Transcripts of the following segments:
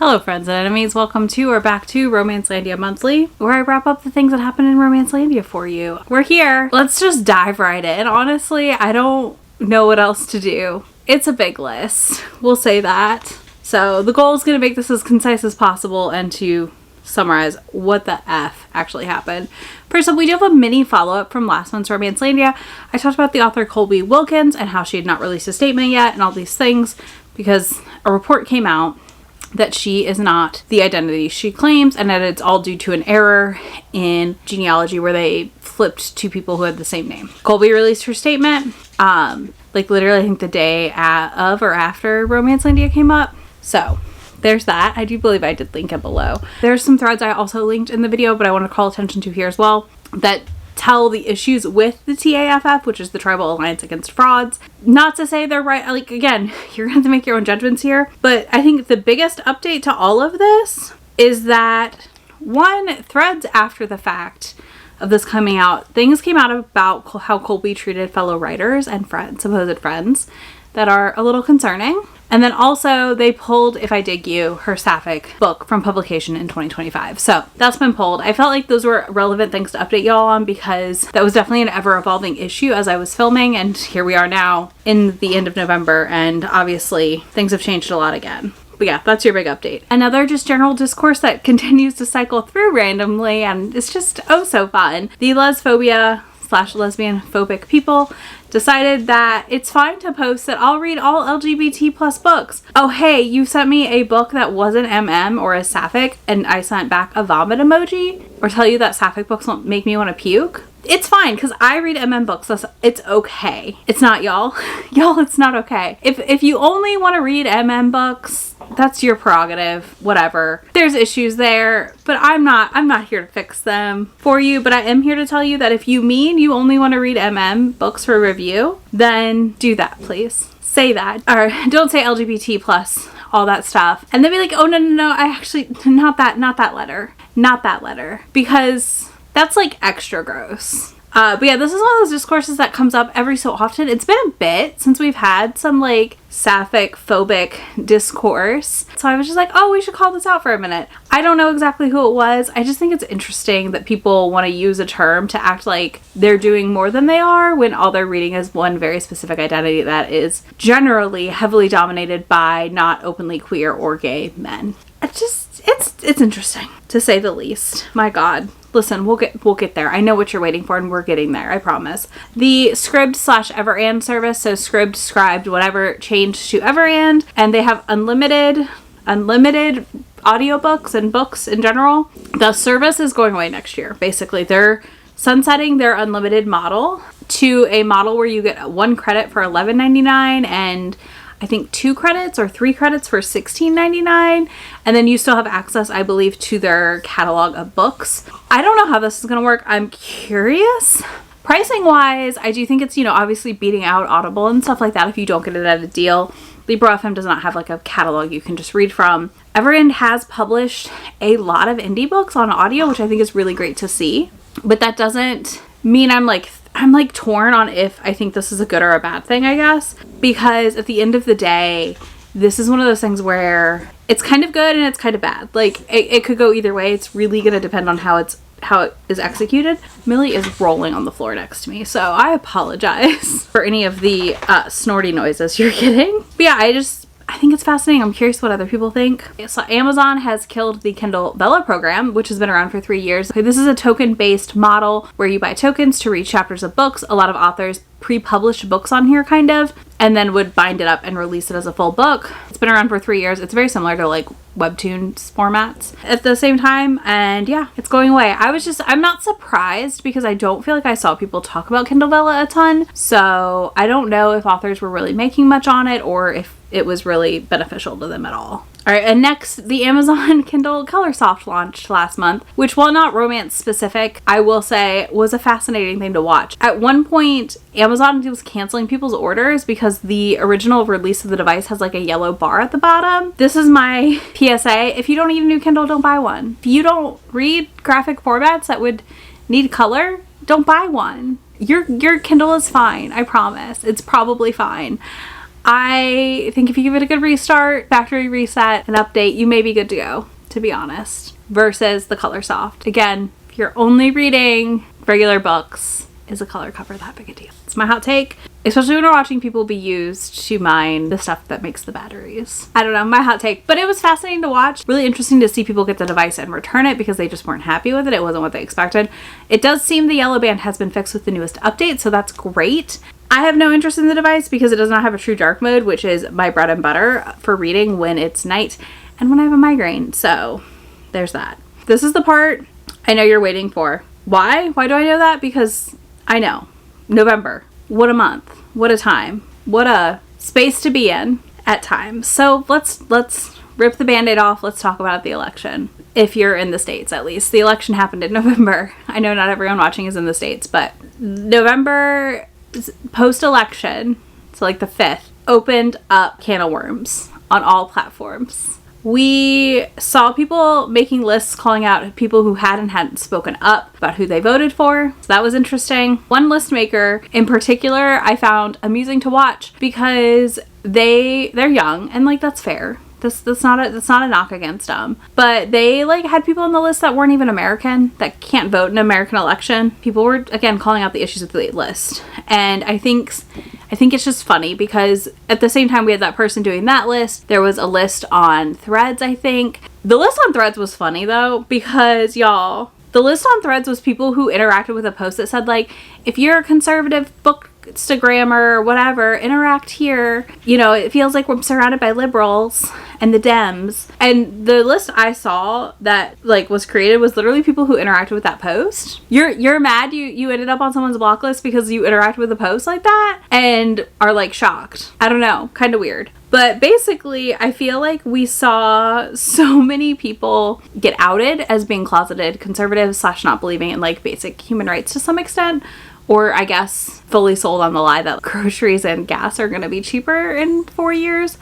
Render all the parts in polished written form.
Hello friends and enemies, welcome to or back to Romancelandia Monthly, where I wrap up the things that happen in Romancelandia for you. We're here. Let's just dive right in. Honestly, I don't know what else to do. It's a big list. We'll say that. So the goal is going to make this as concise as possible and to summarize what the F actually happened. First up, we do have a mini follow-up from last month's Romancelandia. I talked about the author Colby Wilkins and how she had not released a statement yet and all these things because a report came out that she is not the identity she claims and that it's all due to an error in genealogy where they flipped two people who had the same name. Colby released her statement, literally I think the day of or after Romancelandia came up. So there's that. I do believe I did link it below. There's some threads I also linked in the video, but I want to call attention to here as well that tell the issues with the TAFF, which is the Tribal Alliance Against Frauds. Not to say they're right, like again, you're going to have to make your own judgments here, but I think the biggest update to all of this is that one, threads after the fact of this coming out, things came out about how Colby treated fellow writers and friends, supposed friends, that are a little concerning. And then also they pulled If I Dig You, her sapphic book, from publication in 2025. So that's been pulled. I felt like those were relevant things to update y'all on because that was definitely an ever-evolving issue as I was filming, and here we are now in the end of November, and obviously things have changed a lot again. But yeah, that's your big update. Another just general discourse that continues to cycle through randomly, and it's just oh so fun. The Lesphobia / lesbian phobic people decided that it's fine to post that I'll read all LGBT plus books. Oh hey, you sent me a book that wasn't MM or a sapphic and I sent back a vomit emoji, or tell you that sapphic books won't make me want to puke. It's fine because I read MM books. It's okay. It's not y'all. Y'all, it's not okay. If you only want to read MM books, that's your prerogative, whatever. There's issues there, but I'm not here to fix them for you, but I am here to tell you that if you mean you only want to read MM books for review, then do that, please. Say that. Or don't say LGBT plus, all that stuff. And then be like, oh no, I actually, not that letter. Because that's like extra gross. But yeah, this is one of those discourses that comes up every so often. It's been a bit since we've had some like sapphic phobic discourse. So I was just like, oh, we should call this out for a minute. I don't know exactly who it was. I just think it's interesting that people want to use a term to act like they're doing more than they are when all they're reading is one very specific identity that is generally heavily dominated by not openly queer or gay men. It's interesting to say the least. My God. Listen, we'll get there. I know what you're waiting for and we're getting there, I promise. The Scribd / Everand service, so Scribd, Scribed, whatever, changed to Everand, and they have unlimited audiobooks and books in general. The service is going away next year. Basically, they're sunsetting their unlimited model to a model where you get 1 credit for $11.99 and I think 2 credits or 3 credits for $16.99, and then you still have access, I believe, to their catalog of books. I don't know how this is going to work. I'm curious. Pricing wise, I do think it's, obviously beating out Audible and stuff like that if you don't get it at a deal. Libro FM does not have like a catalog you can just read from. Everand has published a lot of indie books on audio, which I think is really great to see, but that doesn't mean I'm torn on if I think this is a good or a bad thing, I guess, because at the end of the day, this is one of those things where it's kind of good and it's kind of bad. Like it could go either way. It's really going to depend on how it is executed. Millie is rolling on the floor next to me, so I apologize for any of the snorty noises you're getting. But yeah, I think it's fascinating. I'm curious what other people think. So Amazon has killed the Kindle Vella program, which has been around for 3 years. Okay, this is a token-based model where you buy tokens to read chapters of books. A lot of authors pre-published books on here, kind of, and then would bind it up and release it as a full book. It's been around for 3 years. It's very similar to like webtoons formats at the same time, and yeah, it's going away. I'm not surprised because I don't feel like I saw people talk about Kindle Vella a ton, so I don't know if authors were really making much on it or if it was really beneficial to them at all. All right, and next, the Amazon Kindle Colorsoft launched last month, which, while not romance specific, I will say was a fascinating thing to watch. At one point, Amazon was canceling people's orders because the original release of the device has like a yellow bar at the bottom. This is my PSA. If you don't need a new Kindle, don't buy one. If you don't read graphic formats that would need color, don't buy one. Your Kindle is fine, I promise. It's probably fine. I think if you give it a good restart, factory reset, and update, you may be good to go, to be honest. Versus the Colorsoft. Again, if you're only reading regular books, is a color cover that big a deal? It's my hot take, especially when we're watching people be used to mine the stuff that makes the batteries. I don't know, my hot take. But it was fascinating to watch. Really interesting to see people get the device and return it because they just weren't happy with it. It wasn't what they expected. It does seem the yellow band has been fixed with the newest update, so that's great. I have no interest in the device because it does not have a true dark mode, which is my bread and butter for reading when it's night and when I have a migraine. So there's that. This is the part I know you're waiting for. Why? Why do I know that? Because I know. November. What a month. What a time. What a space to be in at times. So let's rip the Band-Aid off. Let's talk about the election. If you're in the States, at least. The election happened in November. I know not everyone watching is in the States, but November post-election, so like the 5th, opened up can of worms on all platforms. We saw people making lists calling out people who hadn't spoken up about who they voted for. So that was interesting. One list maker in particular I found amusing to watch because they're young and like that's fair. That's not a knock against them. But they like had people on the list that weren't even American, that can't vote in an American election. People were again calling out the issues with the list. And I think it's just funny because at the same time we had that person doing that list, there was a list on Threads, I think. The list on Threads was funny though, because y'all, the list on Threads was people who interacted with a post that said like, if you're a conservative bookstagrammer or whatever, interact here. You know, it feels like we're surrounded by liberals and the Dems. And the list I saw that like was created was literally people who interacted with that post. You're mad you ended up on someone's block list because you interacted with a post like that and are like shocked. I don't know, kind of weird. But basically, I feel like we saw so many people get outed as being closeted conservatives / not believing in like basic human rights to some extent. Or I guess fully sold on the lie that groceries and gas are going to be cheaper in 4 years.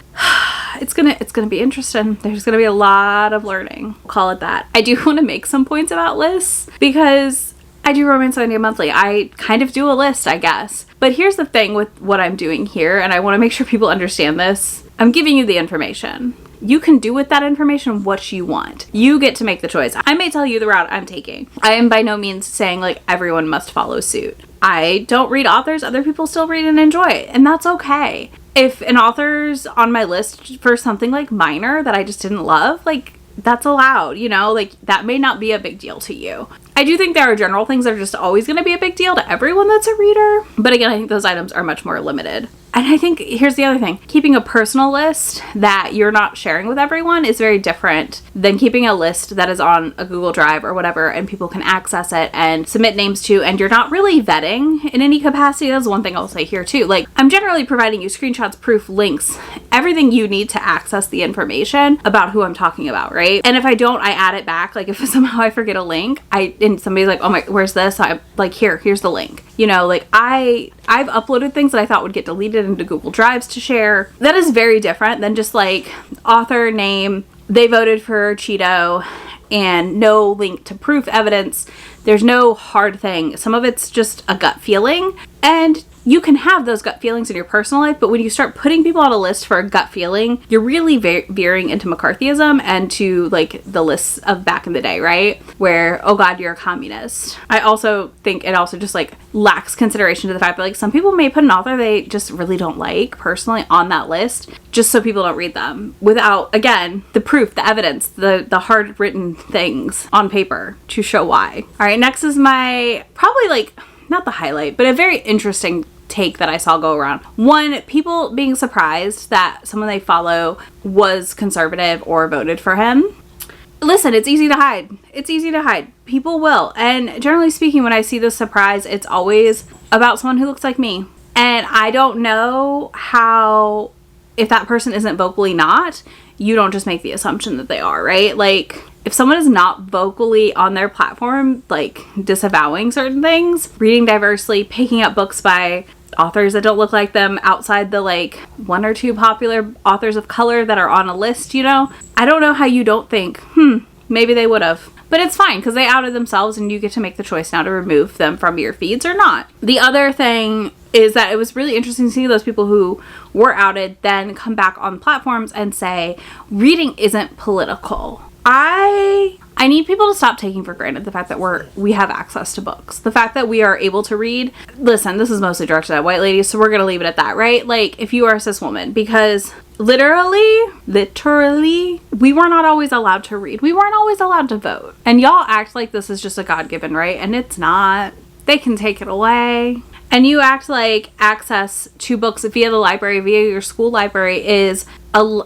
It's gonna be interesting. There's gonna be a lot of learning. We'll call it that. I do want to make some points about lists because I do Romancelandia Monthly. I kind of do a list, I guess. But here's the thing with what I'm doing here, and I want to make sure people understand this. I'm giving you the information. You can do with that information what you want. You get to make the choice. I may tell you the route I'm taking. I am by no means saying like everyone must follow suit. I don't read authors other people still read and enjoy, and that's okay. If an author's on my list for something like minor that I just didn't love, like that's allowed, you know, like that may not be a big deal to you. I do think there are general things that are just always going to be a big deal to everyone that's a reader. But again, I think those items are much more limited. And I think here's the other thing. Keeping a personal list that you're not sharing with everyone is very different than keeping a list that is on a Google Drive or whatever and people can access it and submit names to, and you're not really vetting in any capacity. That's one thing I'll say here too. Like, I'm generally providing you screenshots, proof, links, everything you need to access the information about who I'm talking about, right? And if I don't, I add it back. Like if somehow I forget a link, and somebody's like, oh my, where's this? I'm like, here's the link. You know, like I've uploaded things that I thought would get deleted into Google Drives to share. That is very different than just like author name, they voted for Cheeto, and no link to proof evidence. There's no hard thing. Some of it's just a gut feeling, and you can have those gut feelings in your personal life, but when you start putting people on a list for a gut feeling, you're really veering into McCarthyism and to like the lists of back in the day, right? Where, oh God, you're a communist. I also think it also just like lacks consideration to the fact that like some people may put an author they just really don't like personally on that list just so people don't read them without, again, the proof, the evidence, the hard written things on paper to show why. All right, next is my probably like, not the highlight, but a very interesting take that I saw go around. One, people being surprised that someone they follow was conservative or voted for him. Listen, it's easy to hide. It's easy to hide. People will. And generally speaking, when I see this surprise, it's always about someone who looks like me. And I don't know how, if that person isn't vocally not, you don't just make the assumption that they are, right? Like, if someone is not vocally on their platform, like disavowing certain things, reading diversely, picking up books by authors that don't look like them outside the like 1 or 2 popular authors of color that are on a list, you know, I don't know how you don't think, maybe they would have. But it's fine because they outed themselves and you get to make the choice now to remove them from your feeds or not. The other thing is that it was really interesting to see those people who were outed then come back on platforms and say, reading isn't political. I need people to stop taking for granted the fact that we have access to books. The fact that we are able to read. Listen, this is mostly directed at white ladies, so we're going to leave it at that, right? Like, if you are a cis woman, because literally, we were not always allowed to read. We weren't always allowed to vote. And y'all act like this is just a God-given right, and it's not. They can take it away. And you act like access to books via the library, via your school library,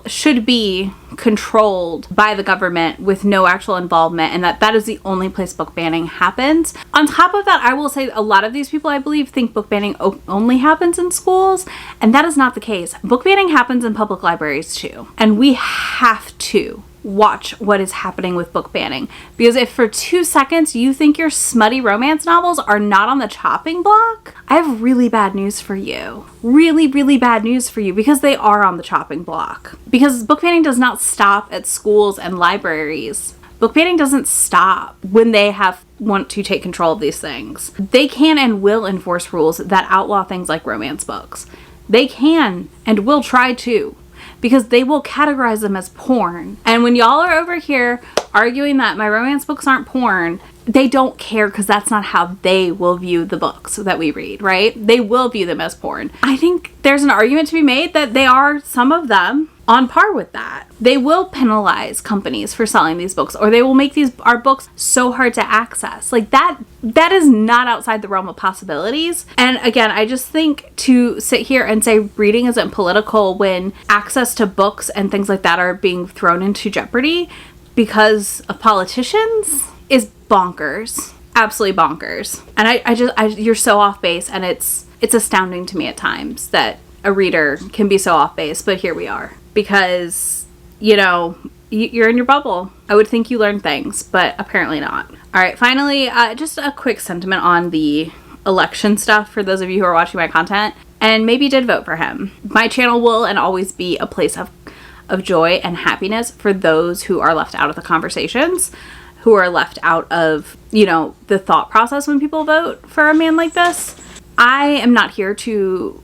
should be controlled by the government with no actual involvement, and that is the only place book banning happens. On top of that, I will say a lot of these people, I believe, think book banning only happens in schools, and that is not the case. Book banning happens in public libraries too, and we have to watch what is happening with book banning, because if for 2 seconds you think your smutty romance novels are not on the chopping block, I have really bad news for you. Really, really bad news for you, because they are on the chopping block. Because book banning does not stop at schools and libraries. Book banning doesn't stop when they want to take control of these things. They can and will enforce rules that outlaw things like romance books. They can and will try to, because they will categorize them as porn. And when y'all are over here arguing that my romance books aren't porn, they don't care, because that's not how they will view the books that we read, right? They will view them as porn. I think there's an argument to be made that they are, some of them, on par with that. They will penalize companies for selling these books, or they will make our books so hard to access. Like, that is not outside the realm of possibilities. And again, I just think to sit here and say reading isn't political when access to books and things like that are being thrown into jeopardy because of politicians is bonkers. Absolutely bonkers. And you're so off base, and it's astounding to me at times that a reader can be so off base, but here we are. Because, you're in your bubble. I would think you learn things, but apparently not. All right, finally, just a quick sentiment on the election stuff for those of you who are watching my content and maybe did vote for him. My channel will and always be a place of joy and happiness for those who are left out of the conversations, who are left out of, the thought process when people vote for a man like this. I am not here to,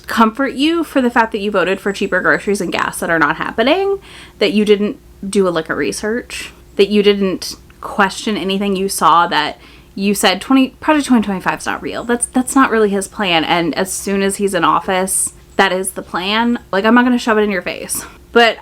comfort you for the fact that you voted for cheaper groceries and gas that are not happening, that you didn't do a lick of research, that you didn't question anything you saw, that you said Project 2025 is not real. That's not really his plan. And as soon as he's in office, that is the plan. Like, I'm not going to shove it in your face, but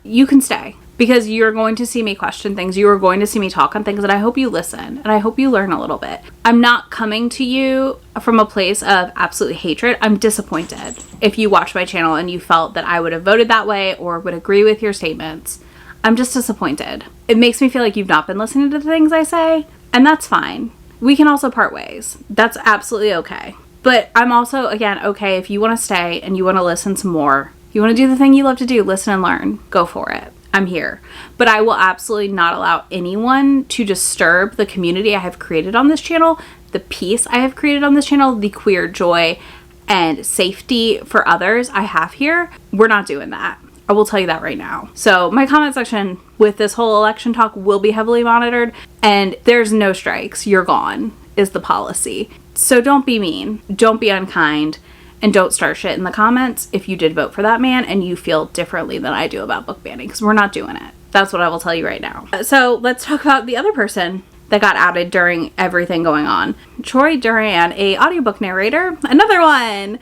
you can stay, because you're going to see me question things. You are going to see me talk on things, and I hope you listen, and I hope you learn a little bit. I'm not coming to you from a place of absolute hatred. I'm disappointed if you watch my channel and you felt that I would have voted that way or would agree with your statements. I'm just disappointed. It makes me feel like you've not been listening to the things I say, and that's fine. We can also part ways. That's absolutely okay. But I'm also, again, okay if you want to stay and you want to listen some more. You want to do the thing you love to do, listen and learn. Go for it. I'm here. But I will absolutely not allow anyone to disturb the community I have created on this channel, the peace I have created on this channel, the queer joy and safety for others I have here. We're not doing that. I will tell you that right now. So my comment section with this whole election talk will be heavily monitored, and there's no strikes. You're gone is the policy. So don't be mean. Don't be unkind. And don't start shit in the comments if you did vote for that man and you feel differently than I do about book banning, because we're not doing it. That's what I will tell you right now. So let's talk about the other person that got outed during everything going on. Duran, a audiobook narrator, another one,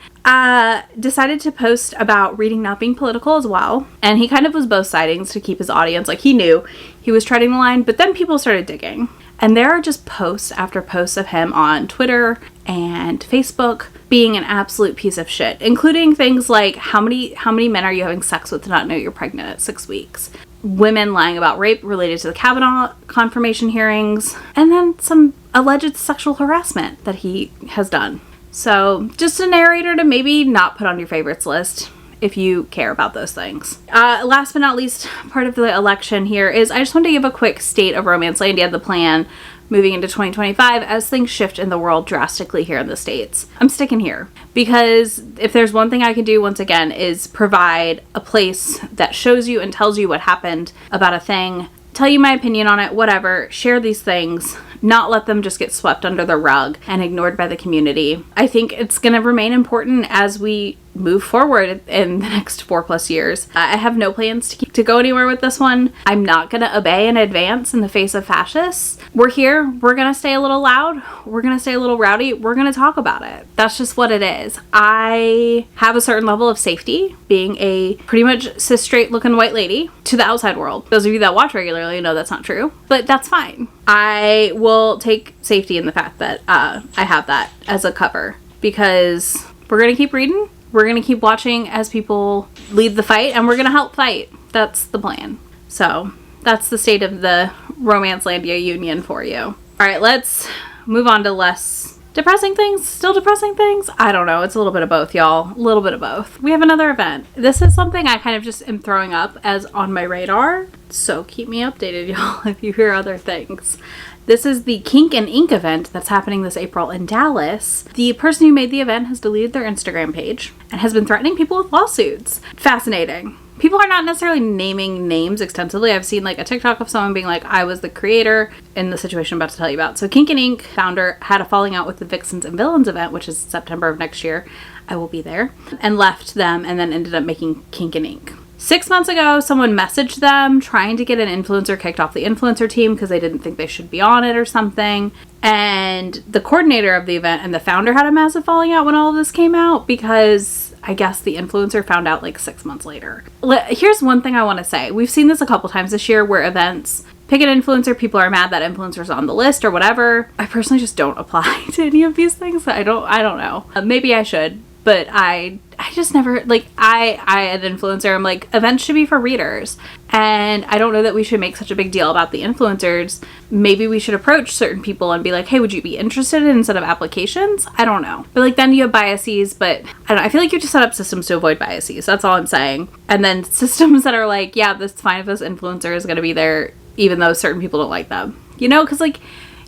decided to post about reading not being political as well. And he kind of was both sidings to keep his audience. Like, he knew he was treading the line, but then people started digging. And there are just posts after posts of him on Twitter and Facebook being an absolute piece of shit, including things like how many men are you having sex with to not know you're pregnant at 6 weeks? Women lying about rape related to the Kavanaugh confirmation hearings, and then some alleged sexual harassment that he has done. So just a narrator to maybe not put on your favorites list if you care about those things. Last but not least, part of the election here is I just want to give a quick state of Romancelandia, the plan moving into 2025 as things shift in the world drastically here in the States. I'm sticking here because if there's one thing I can do, once again, is provide a place that shows you and tells you what happened about a thing, tell you my opinion on it, whatever, share these things, not let them just get swept under the rug and ignored by the community. I think it's going to remain important as we move forward in the next 4+ years. I have no plans to go anywhere with this one. I'm not going to obey and advance in the face of fascists. We're here. We're going to stay a little loud. We're going to stay a little rowdy. We're going to talk about it. That's just what it is. I have a certain level of safety being a pretty much cis straight looking white lady to the outside world. Those of you that watch regularly know that's not true, but that's fine. I will take safety in the fact that I have that as a cover, because we're going to keep reading. We're going to keep watching as people lead the fight, and we're going to help fight. That's the plan. So that's the state of the Romancelandia Union for you. All right, let's move on to less depressing things. Still depressing things? I don't know. It's a little bit of both, y'all. A little bit of both. We have another event. This is something I kind of just am throwing up as on my radar. So keep me updated, y'all, if you hear other things. This is the Kink and Ink event that's happening this April in Dallas. The person who made the event has deleted their Instagram page and has been threatening people with lawsuits. Fascinating. People are not necessarily naming names extensively. I've seen like a TikTok of someone being like, I was the creator in the situation I'm about to tell you about. So Kink and Ink founder had a falling out with the Vixens and Villains event, which is September of next year. I will be there. And left them and then ended up making Kink and Ink. 6 months ago, someone messaged them trying to get an influencer kicked off the influencer team because they didn't think they should be on it or something. And the coordinator of the event and the founder had a massive falling out when all of this came out, because I guess the influencer found out like 6 months later. Here's one thing I want to say. We've seen this a couple times this year where events pick an influencer, people are mad that influencer's on the list or whatever. I personally just don't apply to any of these things. I don't know. Maybe I should. But I just never, like, I an influencer, I'm like, events should be for readers. And I don't know that we should make such a big deal about the influencers. Maybe we should approach certain people and be like, hey, would you be interested in instead of applications? I don't know. But like, then you have biases, but I don't know. I feel like you have to set up systems to avoid biases. That's all I'm saying. And then systems that are like, yeah, this is fine if this influencer is going to be there, even though certain people don't like them. You know, because like,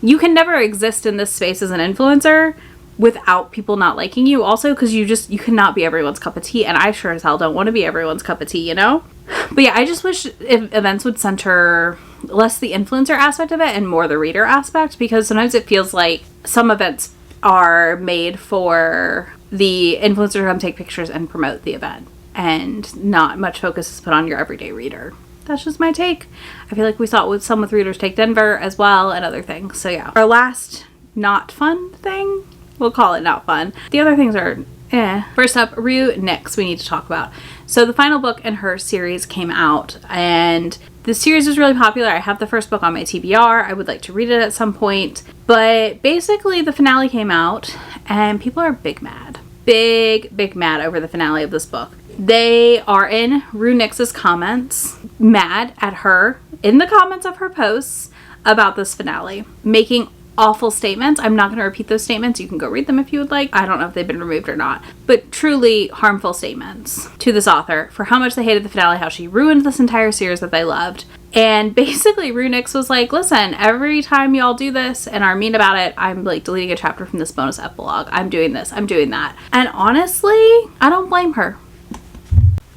you can never exist in this space as an influencer without people not liking you, also because you cannot be everyone's cup of tea, and I sure as hell don't want to be everyone's cup of tea, you know? But yeah, I just wish if events would center less the influencer aspect of it and more the reader aspect, because sometimes it feels like some events are made for the influencer to come take pictures and promote the event, and not much focus is put on your everyday reader. That's just my take. I feel like we saw it with some with Readers Take Denver as well, and other things. So yeah, our last not fun thing, we'll call it not fun. The other things are First up, RuNyx we need to talk about. So the final book in her series came out, and the series was really popular. I have the first book on my TBR. I would like to read it at some point. But basically the finale came out and people are big mad. Big mad over the finale of this book. They are in RuNyx's comments, mad at her in the comments of her posts about this finale, making awful statements. I'm not going to repeat those statements. You can go read them if you would like. I don't know if they've been removed or not, but truly harmful statements to this author for how much they hated the finale, how she ruined this entire series that they loved. And basically RuNyx was like, listen, every time y'all do this and are mean about it, I'm like deleting a chapter from this bonus epilogue. I'm doing this. I'm doing that. And honestly, I don't blame her.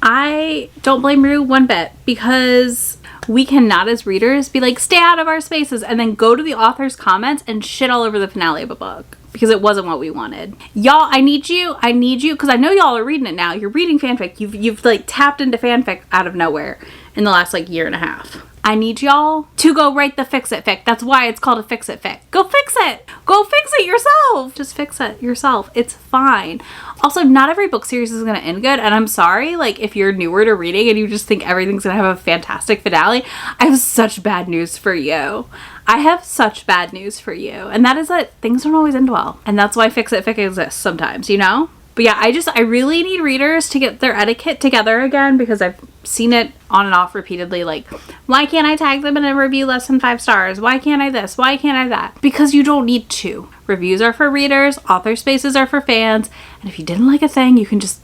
I don't blame Ru one bit, because we cannot as readers be like, stay out of our spaces, and then go to the author's comments and shit all over the finale of a book because it wasn't what we wanted. Y'all, I need you, because I know y'all are reading it now. You're reading fanfic. You've like tapped into fanfic out of nowhere in the last like year and a half. I need y'all to go write the fix it fic. That's why it's called a fix it fic. Go fix it. Go fix it yourself. Just fix it yourself. It's fine. Also, not every book series is going to end good. And I'm sorry, like, if you're newer to reading and you just think everything's going to have a fantastic finale, I have such bad news for you. I have such bad news for you. And that is that things don't always end well. And that's why fix it fic exists sometimes, you know? But yeah, I really need readers to get their etiquette together again, because I've seen it on and off repeatedly. Like, why can't I tag them in a review less than 5 stars? Why can't I this? Why can't I that? Because you don't need to. Reviews are for readers, author spaces are for fans, and if you didn't like a thing, you can just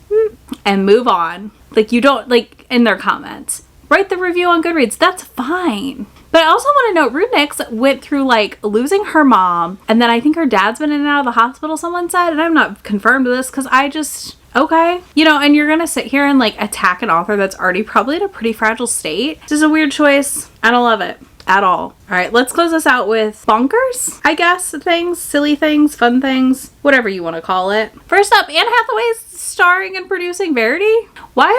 and move on. Like, you don't, like, in their comments. Write the review on Goodreads. That's fine. But I also want to note, RuNyx went through like losing her mom, and then I think her dad's been in and out of the hospital, someone said, and I'm not confirmed to this because I just, okay. You know, and you're going to sit here and like attack an author that's already probably in a pretty fragile state. This is a weird choice. I don't love it. at all. All right, let's close this out with bonkers, I guess, things, silly things, fun things, whatever you want to call it. First up, Anne Hathaway's starring and producing Verity. Why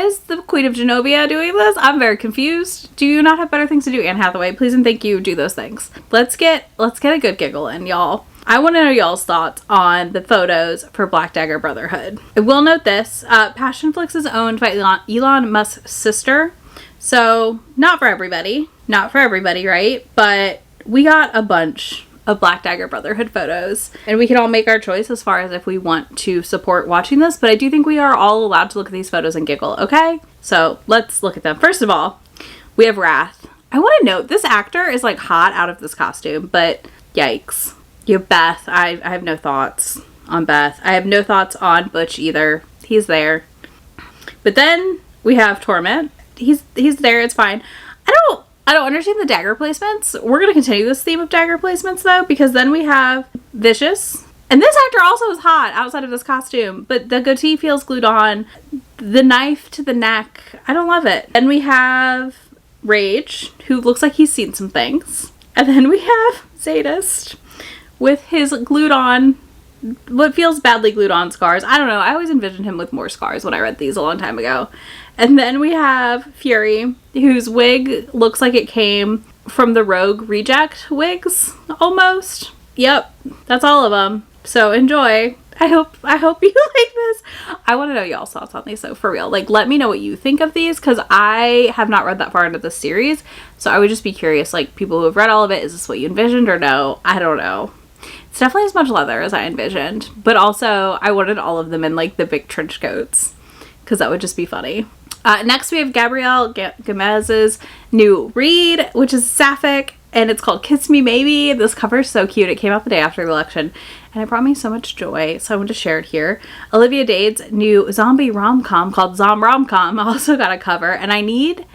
is the Queen of Genovia doing this? I'm very confused. Do you not have better things to do, Anne Hathaway? Please and thank you, do those things. Let's get a good giggle in, y'all. I want to know y'all's thoughts on the photos for Black Dagger Brotherhood. I will note this, Passionflix is owned by Elon Musk's sister, so not for everybody, right? But we got a bunch of Black Dagger Brotherhood photos, and we can all make our choice as far as if we want to support watching this, but I do think we are all allowed to look at these photos and giggle, okay? So let's look at them. First of all, we have Wrath. I want to note, this actor is like hot out of this costume, but yikes. You have Beth. I have no thoughts on Beth. I have no thoughts on Butch either. He's there. But then we have Torment. He's there, it's fine. I don't understand the dagger placements. We're going to continue this theme of dagger placements though, because then we have Vicious. And this actor also is hot outside of this costume, but the goatee feels glued on. The knife to the neck, I don't love it. Then we have Rage, who looks like he's seen some things. And then we have Sadist with his glued on, what feels badly glued on scars. I don't know. I always envisioned him with more scars when I read these a long time ago. And then we have Fury, whose wig looks like it came from the Rogue Reject wigs, almost. Yep, that's all of them. So enjoy. I hope you like this. I want to know y'all's thoughts on these, though, for real. Like, let me know what you think of these, because I have not read that far into the series. So I would just be curious, like, people who have read all of it, is this what you envisioned or no? I don't know. It's definitely as much leather as I envisioned, but also I wanted all of them in like the big trench coats, because that would just be funny. Next we have Gabrielle Gamez's new read, which is sapphic, and it's called Kiss Me Maybe. This cover is so cute. It came out the day after the election, and it brought me so much joy, so I want to share it here. Olivia Dade's new zombie rom-com called Zom Rom-Com also got a cover, and I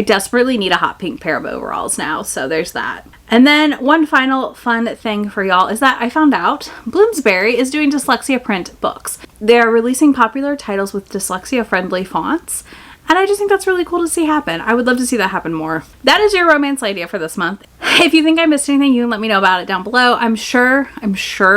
desperately need a hot pink pair of overalls now, so there's that. And then one final fun thing for y'all is that I found out Bloomsbury is doing dyslexia print books. They're releasing popular titles with dyslexia-friendly fonts, and I just think that's really cool to see happen. I would love to see that happen more. That is your Romancelandia for this month. If you think I missed anything, you can let me know about it down below. I'm sure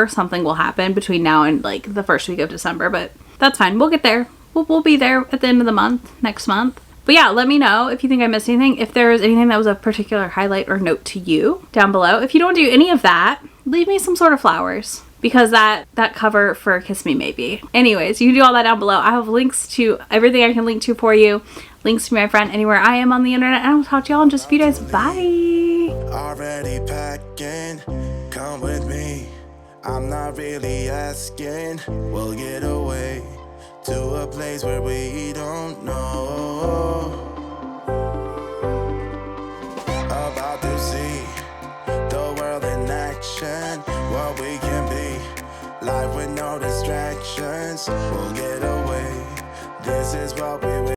something will happen between now and like the first week of December, but that's fine. We'll get there. We'll be there at the end of the month, next month. But yeah, let me know if you think I missed anything, if there was anything that was a particular highlight or note to you down below. If you don't do any of that, leave me some sort of flowers, because that cover for Kiss Me Maybe. Anyways, you can do all that down below. I have links to everything I can link to for you, links to my friend anywhere I am on the internet, and I'll talk to y'all in just a few days. Bye! Already packing, come with me. I'm not really asking, we'll get away to a place where we don't know. About to see the world in action, what we can be, life with no distractions. We'll get away, this is what we